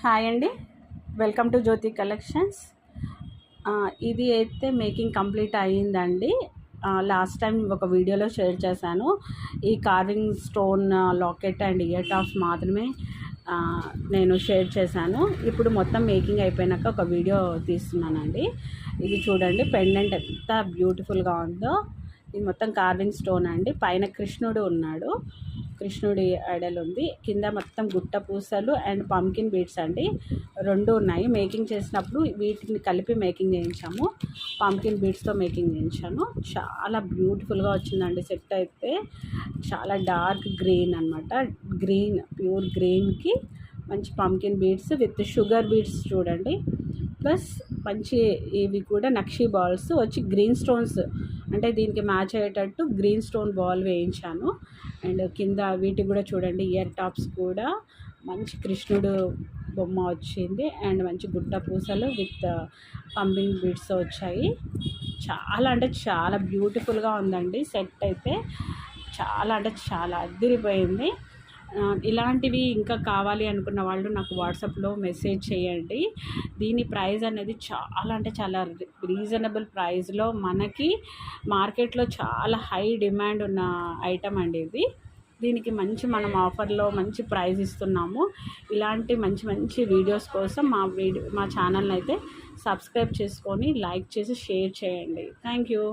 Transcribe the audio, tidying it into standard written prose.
Hi అండి, welcome to Jyothi collections. ఇది అయితే మేకింగ్ కంప్లీట్ అయ్యిందండి. లాస్ట్ టైం ఒక వీడియోలో షేర్ చేశాను. ఈ carving stone locket and ear tops మాత్రమే నేను షేర్ చేశాను. ఇప్పుడు మొత్తం మేకింగ్ అయిపోయినాక ఒక వీడియో తీస్తున్నానండి. ఇది చూడండి, పెండెంట్ ఎంత బ్యూటిఫుల్గా ఉందో. ఇది మొత్తం కార్వింగ్ స్టోన్ అండి. పైన కృష్ణుడు ఉన్నాడు, కృష్ణుడి ఐడల్ ఉంది. కింద మొత్తం గుట్ట పూసలు అండ్ పంకిన్ బీడ్స్ అండి, రెండు ఉన్నాయి. మేకింగ్ చేసినప్పుడు వీటిని కలిపి మేకింగ్ చేయించాము. పంకిన్ బీడ్స్తో మేకింగ్ చేయించాను. చాలా బ్యూటిఫుల్గా వచ్చిందండి. సెట్ అయితే చాలా డార్క్ గ్రీన్ అనమాట. గ్రీన్, ప్యూర్ గ్రీన్కి మంచి pumpkin beads with sugar beads చూడండి. ప్లస్ మంచి ఇవి కూడా నక్షీ బాల్స్ వచ్చి గ్రీన్ స్టోన్స్, అంటే దీనికి మ్యాచ్ అయ్యేటట్టు గ్రీన్ స్టోన్ బాల్ వేయించాను. అండ్ కింద వీటికి కూడా చూడండి, ఇయర్ టాప్స్ కూడా మంచి కృష్ణుడు బొమ్మ వచ్చింది. అండ్ మంచి గుడ్డ పూసలు విత్ పంపింగ్ బీడ్స్ వచ్చాయి. చాలా అంటే చాలా బ్యూటిఫుల్గా ఉందండి. సెట్ అయితే చాలా అంటే చాలా అదిరిపోయింది. ఇలాంటివి ఇంకా కావాలి అనుకున్న వాళ్ళు నాకు వాట్సాప్లో మెసేజ్ చేయండి. దీని ప్రైస్ అనేది చాలా అంటే చాలా రీజనబుల్ ప్రైస్లో మనకి మార్కెట్లో చాలా హై డిమాండ్ ఉన్న ఐటమ్ అండి ఇది. దీనికి మనం ఆఫర్లో మంచి ప్రైస్ ఇస్తున్నాము. ఇలాంటి మంచి మంచి వీడియోస్ కోసం మా ఛానల్ని అయితే సబ్స్క్రైబ్ చేసుకొని లైక్ చేసి షేర్ చేయండి. Thank you.